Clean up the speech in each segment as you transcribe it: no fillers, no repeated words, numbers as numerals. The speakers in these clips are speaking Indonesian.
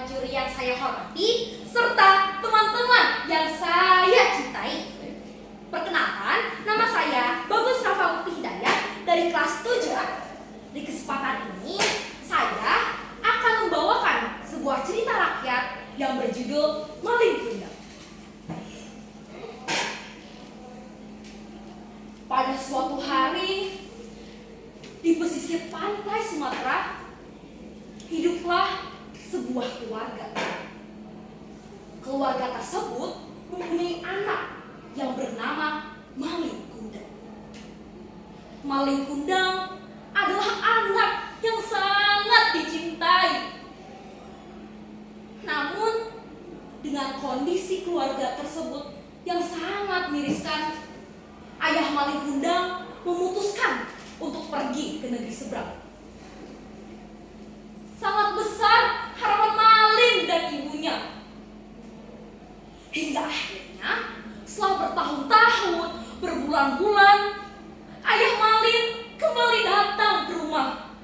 Juri yang saya hormati, serta teman-teman yang saya cintai. Perkenalkan, nama saya Bagus Rafa Ukti Hidayat dari kelas 7A. Di kesempatan ini, saya akan membawakan sebuah cerita rakyat yang berjudul Maling Kundang. Pada suatu hari, di pesisir pantai Sumatera, hiduplah sebuah keluarga. Keluarga tersebut mempunyai anak yang bernama Maling Kundang. Maling Kundang adalah anak yang sangat dicintai. Namun, dengan kondisi keluarga tersebut yang sangat miriskan, ayah Maling Kundang memutuskan untuk pergi ke negeri seberang. Sangat besar harapan Maling dan ibunya. Hingga akhirnya, setelah bertahun-tahun, berbulan-bulan, ayah Maling kembali datang ke rumah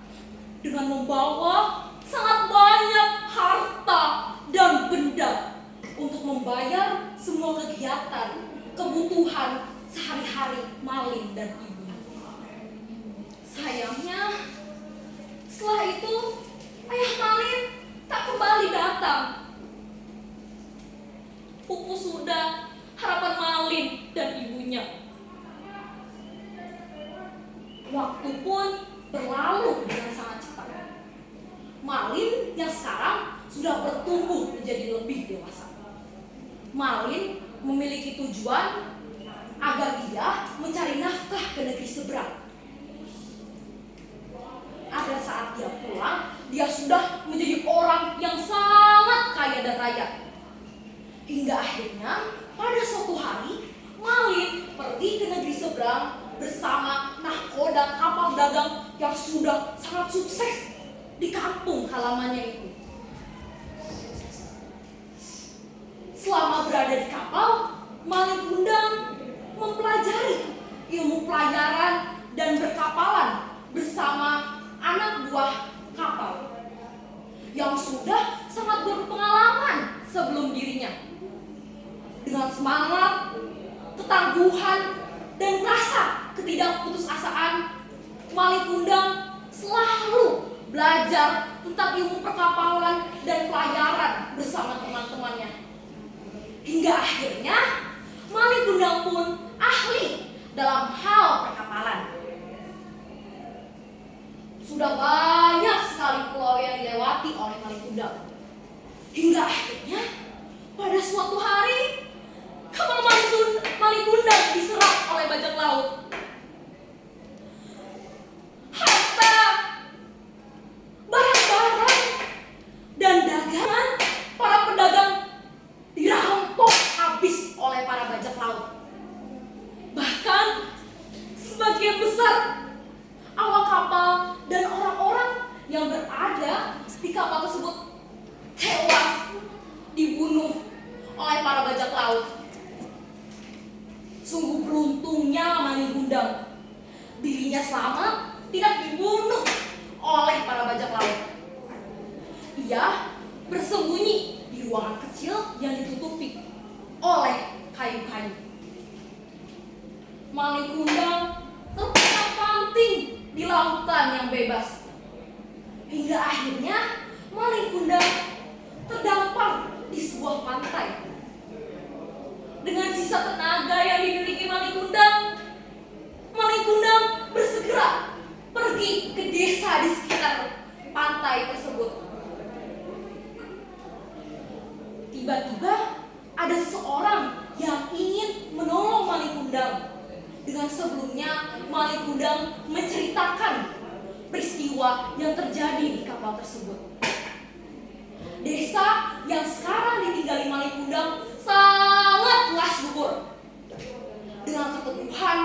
dengan membawa sangat banyak harta dan benda untuk membayar semua kegiatan, kebutuhan sehari-hari Maling dan ibunya. Sayangnya, setelah itu ayah Maling tak kembali datang. Pupus sudah harapan Maling dan ibunya. Waktu pun berlalu dengan sangat cepat. Maling yang sekarang sudah bertumbuh menjadi lebih dewasa. Maling memiliki tujuan agar dia mencari nafkah ke negeri seberang. Agar saat dia pulang, dia sudah menjadi orang yang sangat kaya dan raya. Hingga akhirnya pada suatu hari, Maling pergi ke negeri seberang bersama nahkoda kapal dagang yang sudah sangat sukses di kampung halamannya itu. Selama berada di kapal, Maling Kundang mempelajari ilmu pelayaran dan berkapalan bersama anak buah kapal yang sudah sangat berpengalaman sebelum dirinya. Dengan semangat, ketangguhan, dan rasa ketidakputusasaan, Maling Kundang selalu belajar tentang ilmu perkapalan dan pelayaran bersama teman-temannya. Hingga akhirnya, Maling Kundang pun ahli dalam hal perkapalan. Sudah banyak sekali pulau yang dilewati oleh Maling Kundang. Hingga akhirnya, pada suatu hari, kapal Maling Kundang diserang oleh bajak laut. Harta, barang-barang, dan dagangan para pedagang dirampok habis oleh para bajak laut. Bahkan, sebagian besar awak kapal dan orang-orang yang berada di kapal tersebut tewas dibunuh oleh para bajak laut. Sungguh beruntungnya Maling Kundang. Dirinya selamat, tidak dibunuh oleh para bajak laut. Ia bersembunyi di ruangan kecil yang ditutupi oleh kayu-kayu. Maling Kundang terpanting di lautan yang bebas. Hingga akhirnya Maling Kundang terdampar di sebuah pantai. Dengan sisa tenaga yang dimiliki Maling Kundang bersegera pergi ke desa di sekitar pantai tersebut. Tiba-tiba ada seseorang yang ingin menolong Maling Kundang. Dengan sebelumnya Maling Kundang menceritakan peristiwa yang terjadi di kapal tersebut. Desa yang sekarang ditinggali Maling Kundang sangatlah subur. Dengan keteguhan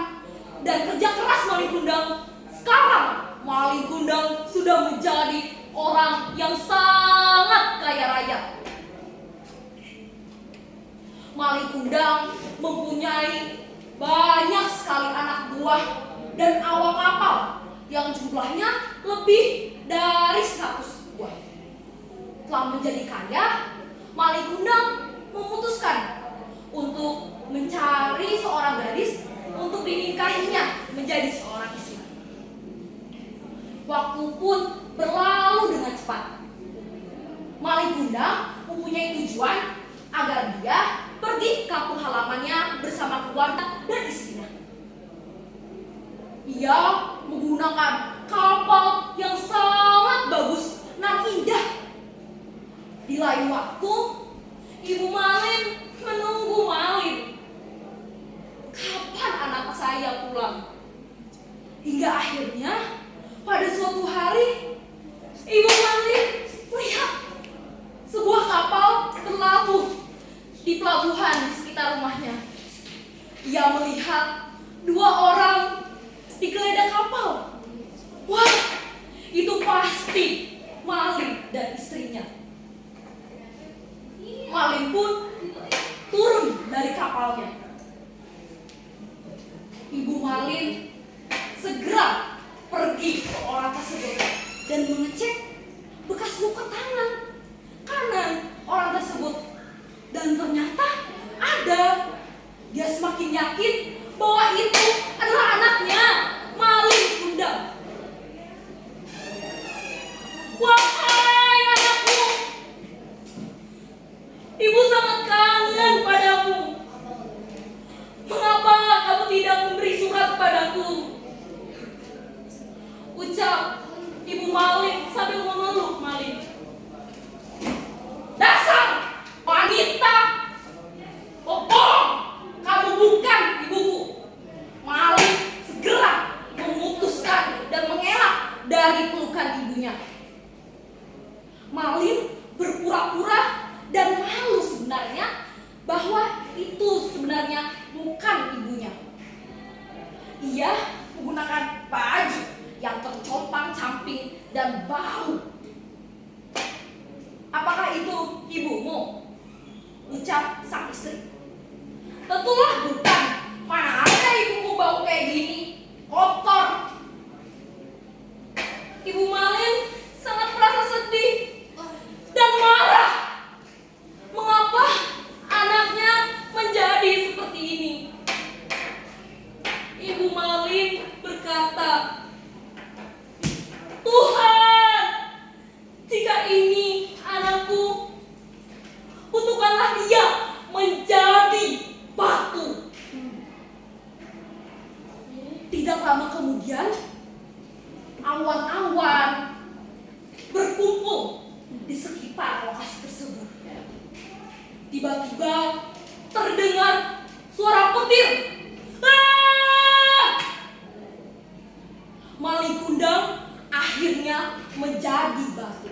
dan kerja keras Maling Kundang, sekarang Maling Kundang sudah menjadi orang yang sangat kaya raya. Maling Kundang mempunyai banyak sekali anak buah dan awak kapal yang jumlahnya lebih dari 100 buah. Setelah menjadi kaya, Malik Gundam memutuskan untuk mencari seorang gadis untuk dinikahinya menjadi seorang istri. Waktu pun berlalu dengan cepat. Malik Gundam mempunyai tujuan agar dia pergi ke kampung halamannya bersama keluarga dan istrinya. Ia menggunakan kapal yang sangat bagus dan indah. Di lain waktu, Ibu Malin menunggu Malin. Kapan anak saya pulang? Hingga akhirnya pada suatu hari Ibu Malin melihat sebuah kapal berlabuh di pelabuhan di sekitar rumahnya. Ia melihat dua orang digeledah kapal. Wah, itu pasti Malin dan istrinya. Malin pun turun dari kapalnya. Ibu Malin segera pergi ke orang tersebut dan mengecek bekas luka tangan kanan orang tersebut. Dan ternyata ada. Dia semakin yakin bahwa itu adalah anaknya, Malik Gundam. Wahai anakku, ibu sangat kangen padamu. Mengapa kamu tidak memberi surat padaku? Ucap Ibu Malin sambil mengeluk Malin. Dasar wanita bohong, kamu bukan ibuku. Malin segera memutuskan dan mengelak dari pelukan ibunya. Malin berpura-pura dan malu sebenarnya bahwa itu sebenarnya bukan ibunya. Ia menggunakan baju yang tercompang-camping dan bau. Apakah itu ibumu? Ucap sang istri. Tentulah bukan. Mana ada ibumu bau kayak gini? Kotor. Ibu Malin sangat merasa sedih dan marah. Mengapa anaknya menjadi seperti ini? Ibu Malin berkata, Tuhan, jika ini anakku, kutukanlah dia menjadi batu. Tidak lama kemudian, awan-awan berkumpul di sekitar lokasi tersebut. Tiba-tiba terdengar suara petir. Malik Gundam akhirnya menjadi batu.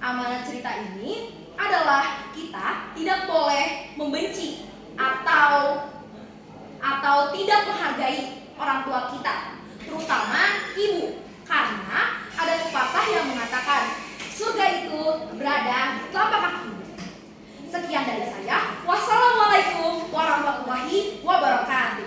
Amanat cerita ini adalah kita tidak boleh membenci atau tidak menghargai orang tua kita, terutama ibu, karena ada pepatah yang mengatakan surga itu berada di telapak kaki ibu. Sekian dari saya. Wassalamualaikum warahmatullahi wabarakatuh.